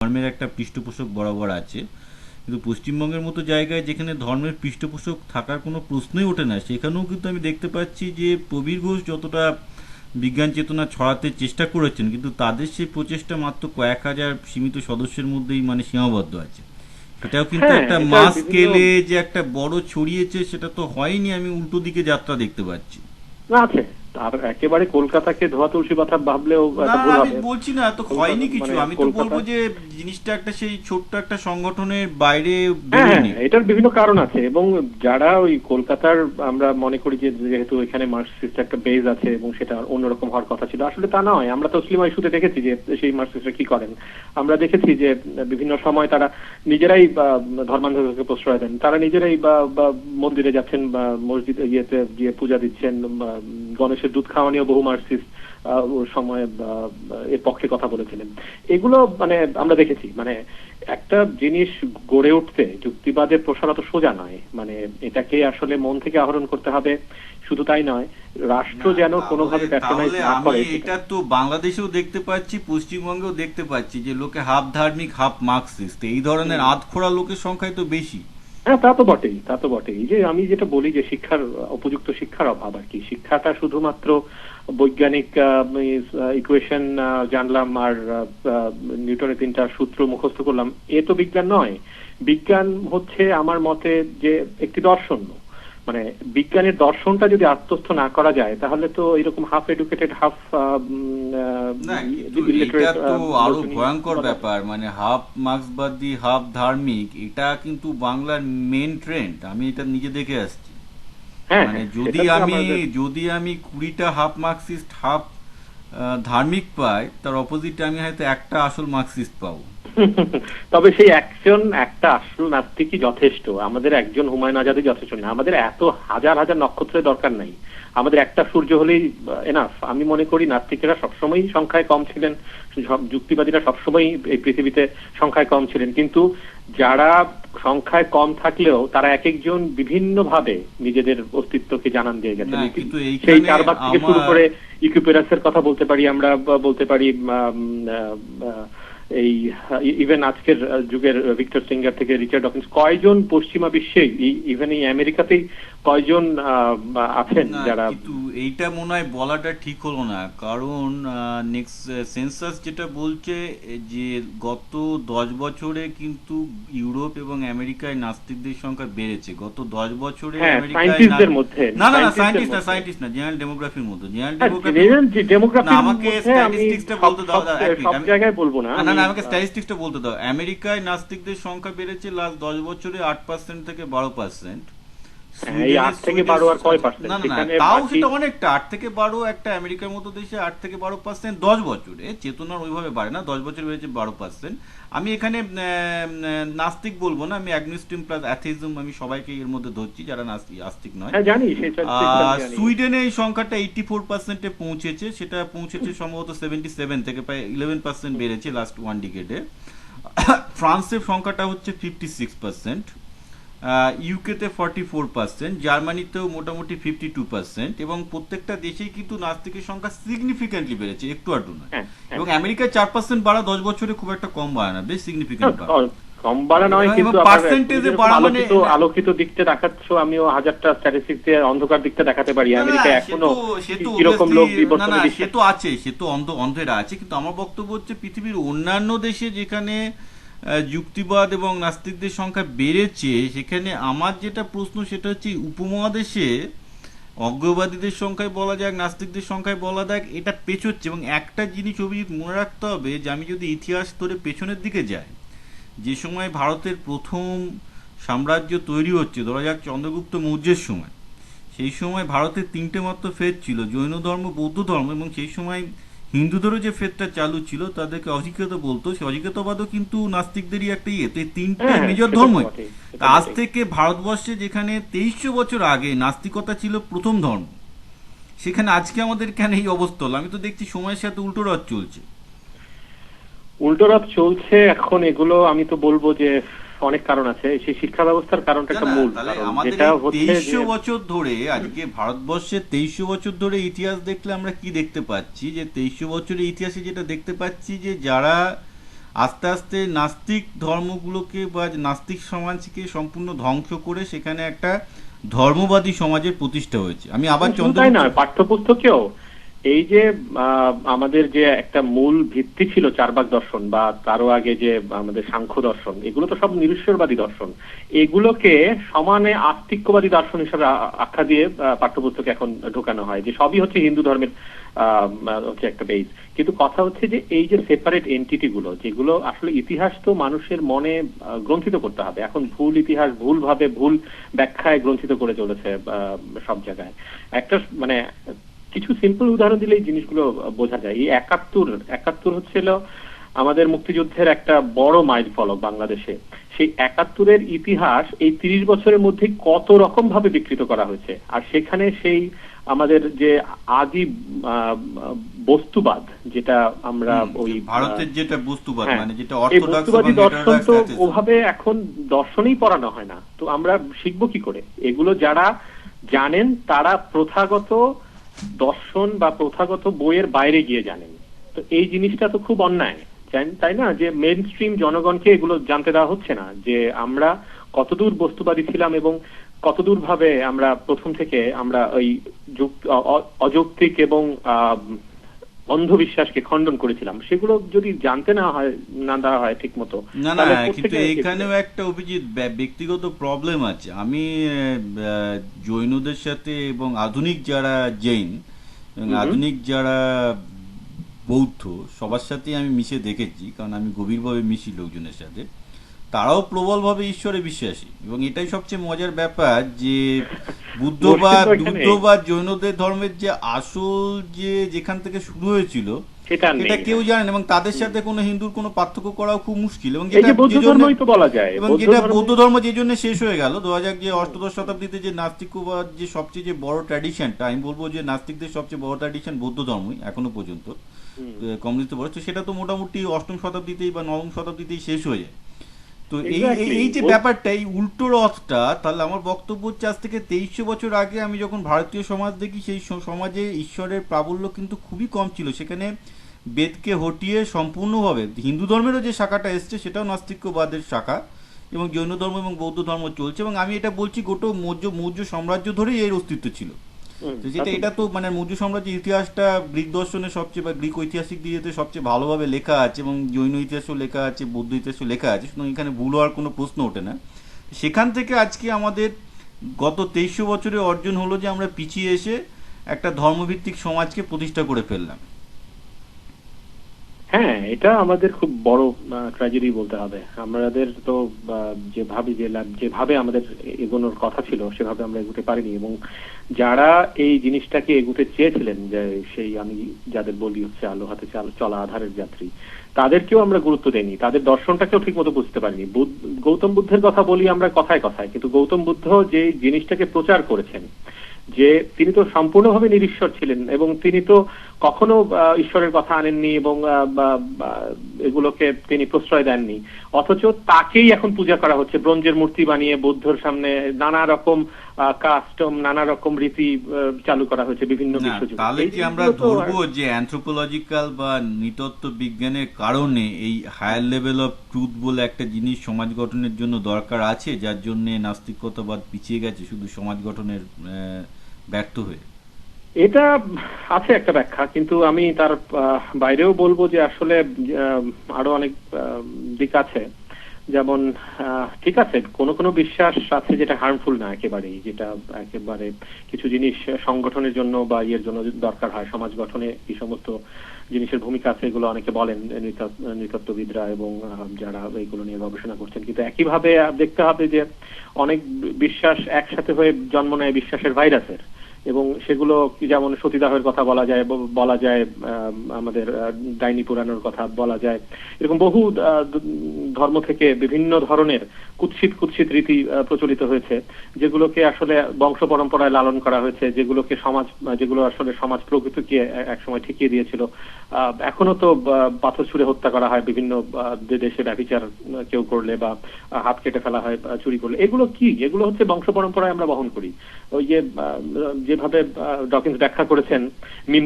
ধর্মের একটা পৃষ্ঠপোষক বরাবর আছে, কিন্তু পশ্চিমবঙ্গের মতো জায়গায় যেখানে ধর্মের পৃষ্ঠপোষক থাকার কোনো প্রশ্নই ওঠে না, সেখানেও কিন্তু আমি দেখতে পাচ্ছি যে প্রবীর ঘোষ যতটা বিজ্ঞান চেতনা ছড়াতে চেষ্টা করেছেন, কিন্তু তাদের সেই প্রচেষ্টা মাত্র কয়েক হাজার সীমিত সদস্যের মধ্যেই সীমাবদ্ধ আছে। সেটাও কিন্তু হ্যাঁ, একটা এটা মাস বিভিন্ন স্কেলে যে একটা বড় ছড়িয়েছে সেটা তো হয়নি, আমি উল্টো দিকে যাত্রা দেখতে পাচ্ছি। না আছে। আর একেবারে কলকাতাকে ধোয়া তুলসী পাতা ভাবলেও না এটা ভুল আমি হবে। বলছি না তো কলকাতা হয়নি কিছু, মানে আমি তো কলকাতা। বলবো যে জিনিসটা একটা সেই ছোট্ট একটা সংগঠনের বাইরে হ্যাঁ, হ্যাঁ, বেরোয়নি। এটার বিভিন্ন কারণ আছে এবং যারা ওই কলকাতার, আমরা মনে করি যে যেহেতু এখানে মার্কসিস্ট একটা বেজ আছে এবং সেটা অন্যরকম হওয়ার কথা ছিল, আসলে তা নয়। আমরা তসলিমা ইস্যুতে দেখেছি যে সেই মার্কসিস্টরা কি করেন। আমরা দেখেছি যে বিভিন্ন সময় তারা নিজেরাই ধর্মান্ধতাকে প্রশ্রয় দেন, তারা নিজেরাই বা মন্দিরে যাচ্ছেন বা মসজিদে ইয়েতে গিয়ে পূজা দিচ্ছেন, গণেশের দুধ খাওয়া নিয়েও বহু মার্কসিস্ট ওর সময় এর পক্ষে কথা বলেছিলেন। এগুলো আমরা দেখেছি। একটা জিনিস গড়ে উঠতে যুক্তিবাদের প্রসার অত সোজা নয়। এটাকে আসলে মন থেকে আহরণ করতে হবে। শুধু তাই নয়, রাষ্ট্র না যেন তাহলে কোনোভাবে প্যাট্রোনাইজ তাহলে না আমি করে সেটা। এটা তো বাংলাদেশেও দেখতে পাচ্ছি, পশ্চিমবঙ্গেও দেখতে পাচ্ছি যে লোকে হাফ ধার্মিক হাফ মার্কসিস্ট, এই ধরনের হুম। আধখোড়া লোকের সংখ্যাই তো বেশি। হ্যাঁ, তা তো বটেই, তা তো বটেই। এই যে আমি যেটা বলি যে শিক্ষার উপযুক্ত শিক্ষার অভাব আর কি। শিক্ষাটা শুধুমাত্র বৈজ্ঞানিক ইকুয়েশন জানলাম আর নিউটনের তিনটা সূত্র মুখস্থ করলাম, এ তো বিজ্ঞান নয়। বিজ্ঞান হচ্ছে আমার মতে যে একটি দর্শন। মানে বিজ্ঞানের দর্শনটা যদি আত্মস্থ না করা যায় তাহলে তো এরকম হাফ এডুকেটেড হাফ না কিন্তু এইটা ইলিটারেট তো আরো লোকজনই ভয়ঙ্কর বলা যায়। ব্যাপার, হাফ মার্ক্সবাদী হাফ ধার্মিক, এটা কিন্তু বাংলার মেন ট্রেন্ড, আমি এটা নিজে দেখে আসছি। হ্যাঁ, হ্যাঁ, যদি সেটা তো আমি আমাদের। যদি আমি 20টা হাফ মার্কসিস্ট হাফ ধার্মিক পাই, তার অপোজিটে আমি হয়তো একটা আসল মার্কসিস্ট পাবো। তবে সেই একজন একটা আসল নাস্তিকই যথেষ্ট। আমাদের একজন হুমায়ুন আজাদই যথেষ্ট না, আমাদের এত হাজার হাজার নক্ষত্রের দরকার নাই। আমাদের একটা সূর্য হলেই এনাফ। আমি মনে করি নাস্তিকেরা সবসময়ই সংখ্যায় কম ছিলেন, যুক্তিবাদীরা সবসময়ই এই পৃথিবীতে সংখ্যায় কম ছিলেন, কিন্তু যারা সংখ্যায় কম থাকলেও তারা এক একজন বিভিন্ন ভাবে নিজেদের অস্তিত্বকে জানান দিয়ে গেছেন। না কিন্তু সেই এইখানে চারবাক থেকে শুরু আমার করে ইকুইপেরাসের কথা বলতে পারি আমরা, বা বলতে পারি এই ইভেন আজকের যুগের ভিক্টর সিঙ্গার থেকে রিচার্ড ডকিন্স, কয়জন পশ্চিমা বিশ্বে, ইভেন এই আমেরিকাতেই কয়জন আছেন না যারা। কিন্তু এইটা মনে হয় বলাটা ঠিক হলো না, কারণ নেক্সট সেন্সাস যেটা বলছে যে গত 10 বছরে কিন্তু ইউরোপ এবং আমেরিকায় নাস্তিকদের সংখ্যা বেড়েছে। গত 10 বছরে হ্যাঁ, আমেরিকায় সায়েন্টিস্টদের মধ্যে, না না না সায়েন্টিস্টদের মধ্যে। সায়েন্টিস্ট না, জেনারেল ডেমোগ্রাফির মধ্যে, জেনারেল হ্যাঁ, ডেমোগ্রাফি। না ডেমোগ্রাফির আমাকে মধ্যে আমি স্ট্যাটিস্টিক্সটা সব বলতে দাও, সব এক মিনিট সব আমি, জায়গায় বলবো না না আমি। না আমাকে স্ট্যাটিস্টিক্সটা বলতে দাও। আমেরিকায় নাস্তিকদের সংখ্যা বেড়েছে লাস্ট 10 বছরে 8% থেকে 12%। হ্যাঁ, এই সুইডেনে 8 থেকে 12 আর কয় পার্সেন্ট না না না সেখানে তাও বাকি। সেটা অনেকটা, 8 থেকে 12, একটা আমেরিকার মতো দেশে 8 থেকে 12%, 10 বছরে চেতনার ওইভাবে বাড়ে না, 10 বছরে বেড়েছে 12%। আমি এখানে নাস্তিক বলবো না, আমি অ্যাগনোস্টিক প্লাস অ্যাথিজম, আমি সবাইকে এর মধ্যে ধরছি যারা আস্তিক নয়। হ্যাঁ, জানি সেই statistics আমি জানি। সুইডেনে এই সংখ্যাটা 84%-এ পৌঁছেছে, সেটা পৌঁছেছে সম্ভবত 77 থেকে প্রায় 11% বেড়েছে লাস্ট 1 ডিকেডে। ফ্রান্সের সংখ্যাটা হচ্ছে 56%, ইউকেতে 44%, জার্মানিতেও মোটামুটি 52%, এবং প্রত্যেকটা দেশেই কিন্তু নাস্তিকের সংখ্যা সিগনিফিক্যান্টলি বেড়েছে, একটু আধটু নয়। হ্যাঁ, হ্যাঁ। এবং আমেরিকায় 4% বাড়া 10 বছরে খুব একটা কম বাড়ে না, বেশ সিগনিফিক্যান্ট বাড়া। কম বাড়া নয়, এবং কিন্তু আবার তুমি পার্সেন্টেজে যেরকম বাড়া আলোকিত আলোকিত দিকটা দেখাচ্ছ, আমিও হাজারটা স্ট্যাটিস্টিক্স দিয়ে অন্ধকার দিকটা দেখাতে পারি। না না আমেরিকা সে এখনো তো সে তো কিরকম obviously, লোক না না বিবর্তনে সে বিশ্বাস। তো আছে, সে তো অন্ধেরা আছে, কিন্তু আমার বক্তব্য হচ্ছে পৃথিবীর অন্যান্য দেশে যেখানে যুক্তিবাদ এবং নাস্তিকদের সংখ্যা বেড়েছে, সেখানে আমার যেটা প্রশ্ন সেটা হচ্ছে উপমহাদেশে অজ্ঞবাদীদের সংখ্যায় বলা যাক নাস্তিকদের সংখ্যায় বলা যাক, এটা পেছোচ্ছে। এবং একটা জিনিস অভিজিৎ মনে রাখতে হবে যে আমি যদি ইতিহাস ধরে পেছনের দিকে যাই, যে সময় ভারতের প্রথম সাম্রাজ্য তৈরি হচ্ছে, ধরা যাক চন্দ্রগুপ্ত মৌর্যের সময়, সেই সময় ভারতের তিনটে মাত্র ফেদ ছিল, জৈন ধর্ম, বৌদ্ধ ধর্ম, এবং সেই সময় হিন্দুদেরও যে ফেদটা চালু ছিল তাদেরকে অধিকৃত বলতো, সেই অধিকৃতবাদও কিন্তু নাস্তিকদেরই একটা ইয়ে। তো এই তিনটে হ্যাঁ, হ্যাঁ, মেজর সেটা তো ধর্মই। বটেই, তা সেটা আজ বটেই। থেকে ভারতবর্ষে যেখানে 2300 বছর আগে নাস্তিকতা ছিল প্রথম ধর্ম, সেখানে আজকে আমাদের কেন এই অবস্থা হলো? আমি তো দেখছি সময়ের সাথে উল্টো রথ চলছে। উল্টো রথ চলছে এখন। এগুলো আমি তো বলবো যে অনেক কারণ আছে। সেই শিক্ষা ব্যবস্থার কারণটা না একটা না মূল তাহলে কারণ, আমাদের যেটা এই হচ্ছে যে 2300 বছর ধরে, আজকে ভারতবর্ষের 2300 বছর ধরে ইতিহাস দেখলে আমরা কি দেখতে পাচ্ছি, যে 2300 বছরের ইতিহাসে যেটা দেখতে পাচ্ছি যে যারা আস্তে আস্তে নাস্তিক ধর্মগুলোকে বা নাস্তিক সমাজকে সম্পূর্ণ ধ্বংস করে সেখানে একটা ধর্মবাদী সমাজের প্রতিষ্ঠা হয়েছে। আমি আবার শুধু তাই চন্দ্রগুপ্ত। নয়, পাঠ্যপুস্তকেও এই যে আমাদের যে একটা মূল ভিত্তি ছিল চার্বাক দর্শন বা তারও আগে যে আমাদের সাংখ্য দর্শন, এগুলো তো সব নিরীশ্বরবাদী দর্শন। এগুলোকে সমানে আস্তিক্যবাদী দর্শন হিসেবে আখ্যা দিয়ে পাঠ্যপুস্তকে এখন ঢোকানো হয় যে সবই হচ্ছে হিন্দু ধর্মের হচ্ছে একটা বেস। কিন্তু কথা হচ্ছে যে এই যে সেপারেট এন্টিটি গুলো, যেগুলো আসলে ইতিহাস তো মানুষের মনে গ্রন্থিত করতে হবে। এখন ভুল ইতিহাস ভুল ভাবে ভুল ব্যাখ্যায় গ্রন্থিত করে চলেছে সব জায়গায়। একটা মানে কিছু সিম্পল উদাহরণ দিলে এই জিনিসগুলো বোঝা যায়। এই একাত্তর একাত্তর হচ্ছিল আমাদের মুক্তিযুদ্ধের একটা বড় মাইল ফলক বাংলাদেশে। সেই একাত্তরের ইতিহাস এই ৩০ বছরের মধ্যে কত রকম ভাবে বিকৃত করা হয়েছে। আর সেখানে সেই আমাদের যে আদি বস্তুবাদ, যেটা আমরা ওই ভারতের যেটা বস্তুবাদ, মানে যেটা এই অর্থোডক্স বস্তুবাদী এবং দর্শন হেটেরোডক্স তো আছে। ওভাবে এখন দর্শনেই পড়ানো হয় না। তো আমরা শিখবো কি করে? এগুলো যারা জানেন তারা প্রথাগত দর্শন বা প্রথাগত বইয়ের বাইরে গিয়ে জানেন। তো এই জিনিসটা তো খুব অন্যায়, তাই না? যে মেইন স্ট্রিম জনগণকে এগুলো জানতে দেওয়া হচ্ছে না, যে আমরা কতদূর বস্তুবাদী ছিলাম এবং কতদূর ভাবে আমরা প্রথম থেকে আমরা ওই অযৌক্তিক এবং অন্ধবিশ্বাসকে খণ্ডন করেছিলাম। সেগুলো যদি জানতে না দেওয়া হয় ঠিক মতো। না না, কিন্তু এখানেও একটা অভিজিৎ ব্যক্তিগত প্রবলেম আছে। আমি জৈনদের সাথে এবং আধুনিক যারা জৈন এবং আধুনিক যারা বৌদ্ধ সবার সাথেই আমি মিশে দেখেছি, কারণ আমি গভীরভাবে মিশি লোকজনের সাথে। তারাও প্রবলভাবে ঈশ্বরে বিশ্বাসী, এবং এটাই সবচেয়ে মজার ব্যাপার যে বুদ্ধ বা জৈনদের ধর্মের যে আসল যে যেখান থেকে শুরু হয়েছিল সেটা কেউ জানেন, এবং তাদের সাথে কোনো হিন্দুর কোনো পার্থক্য করাও খুব মুশকিল। এবং যেটা বৌদ্ধ ধর্ম যে জন্য শেষ হয়ে গেল 2000 যে অষ্টাদশ শতাব্দীতে যে নাস্তিকবাদ যে সবচেয়ে যে বড় ট্র্যাডিশনটা, আমি বলবো যে নাস্তিকদের সবচেয়ে বড় ট্র্যাডিশন বৌদ্ধ ধর্মই এখনো পর্যন্ত, কমিউনিস্ট বড়, সেটা তো মোটামুটি অষ্টম শতাব্দীতেই বা নবম শতাব্দীতেই শেষ হয়ে যায়। তো এই যে ব্যাপারটা, এই উল্টো রথটা, তাহলে আমার বক্তব্য হচ্ছে আজ থেকে 2300 বছর আগে আমি যখন ভারতীয় সমাজ দেখি, সেই সমাজে ঈশ্বরের প্রাবল্য কিন্তু খুবই কম ছিল। সেখানে বেদকে হটিয়ে সম্পূর্ণভাবে হিন্দু ধর্মেরও যে শাখাটা এসছে সেটাও নাস্তিক্যবাদের শাখা, এবং জৈন ধর্ম এবং বৌদ্ধ ধর্ম চলছে। এবং আমি এটা বলছি গোটা মৌর্য সাম্রাজ্য ধরেই এর অস্তিত্ব ছিল। যেটা এটা তো মানে মৌর্য সাম্রাজ্যের ইতিহাসটা গ্রিক দর্শনের সবচেয়ে বা গ্রিক ঐতিহাসিক দিয়ে সবচেয়ে ভালোভাবে লেখা আছে, এবং জৈন ইতিহাসও লেখা আছে, বৌদ্ধ ইতিহাসও লেখা আছে, সুতরাং এখানে ভুল হওয়ার কোনো প্রশ্ন ওঠে না। সেখান থেকে আজকে আমাদের গত 2300 বছরে অর্জন হলো যে আমরা পিছিয়ে এসে একটা ধর্মভিত্তিক সমাজকে প্রতিষ্ঠা করে ফেললাম। হ্যাঁ, এটা আমাদের খুব বড় ট্র্যাজেডি বলতে হবে। আমাদের তো যেভাবে আমাদের এগোনোর কথা ছিল সেভাবে আমরা এগোতে পারিনি, এবং যারা এই জিনিসটাকে এগোতে চেয়েছিলেন, যে সেই আমি যাদের বলি হচ্ছে আলো হাতে চলা আধারের যাত্রী, তাদেরকেও আমরা গুরুত্ব দেইনি, তাদের দর্শনটাকেও ঠিক মতো বুঝতে পারিনি। গৌতম বুদ্ধের কথা বলি আমরা কথায় কথায়, কিন্তু গৌতম বুদ্ধ যে জিনিসটাকে প্রচার করেছেন, যে তিনি তো সম্পূর্ণভাবে নিরীশ্বর ছিলেন এবং তিনি তো কখনো ঈশ্বরের কথা আনেননি এবং এগুলোকে তিনি প্রশ্রয় দেননি, অথচ তাকেই এখন পূজা করা হচ্ছে ব্রোঞ্জের মূর্তি বানিয়ে। বুদ্ধর সামনে নানা রকম কাস্টম, নানা রকম রীতি চালু করা হয়েছে বিভিন্ন বিশ্বজুড়ে। তাহলে কি আমরা ধরবো যে অ্যানথ্রোপোলজিক্যাল বা নৃতত্ত্ব বিজ্ঞানের কারণে এই হায়ার লেভেল অফ ট্রুথ বলে একটা জিনিস সমাজ গঠনের জন্য দরকার আছে, যার জন্য নাস্তিকতাবাদ পিছিয়ে গেছে শুধু সমাজ গঠনের ব্যর্থ হয়ে? এটা আছে একটা ব্যাখ্যা, কিন্তু আমি তার বাইরেও বলবো যে আসলে আরো অনেক দিক আছে। যেমন ঠিক আছে, কোনো বিশ্বাস আছে যেটা হার্মফুল না একেবারেই, যেটা একেবারে কিছু জিনিস সংগঠনের জন্য বা ইয়ের জন্য দরকার হয়, সমাজ গঠনে এই সমস্ত জিনিসের ভূমিকা আছে, এগুলো অনেকে বলেন নৃতত্ত্ববিদরা এবং যারা এইগুলো নিয়ে গবেষণা করছেন। কিন্তু একইভাবে দেখতে হবে যে অনেক বিশ্বাস একসাথে হয়ে জন্ম নেয় বিশ্বাসের ভাইরাসের, এবং সেগুলো যেমন সতীদাহের কথা বলা যায়, আমাদের ডাইনি পুরাণের কথা বলা যায়। এরকম বহু ধর্ম থেকে বিভিন্ন ধরনের কুৎসিত রীতি প্রচলিত হয়েছে, যেগুলোকে আসলে বংশ পরম্পরায় লালন করা হয়েছে, যেগুলো আসলে সমাজ প্রকৃতিকে একসময় ঠেকিয়ে দিয়েছিল। এখনো তো পাথর ছুঁড়ে হত্যা করা হয় বিভিন্ন দেশে, ব্যভিচার কেউ করলে বা হাত কেটে ফেলা হয় চুরি করলে। এগুলো হচ্ছে বংশ পরম্পরায় আমরা বহন করি। ওই যেভাবে ডকিন্স ব্যাখ্যা করেছেন, মিম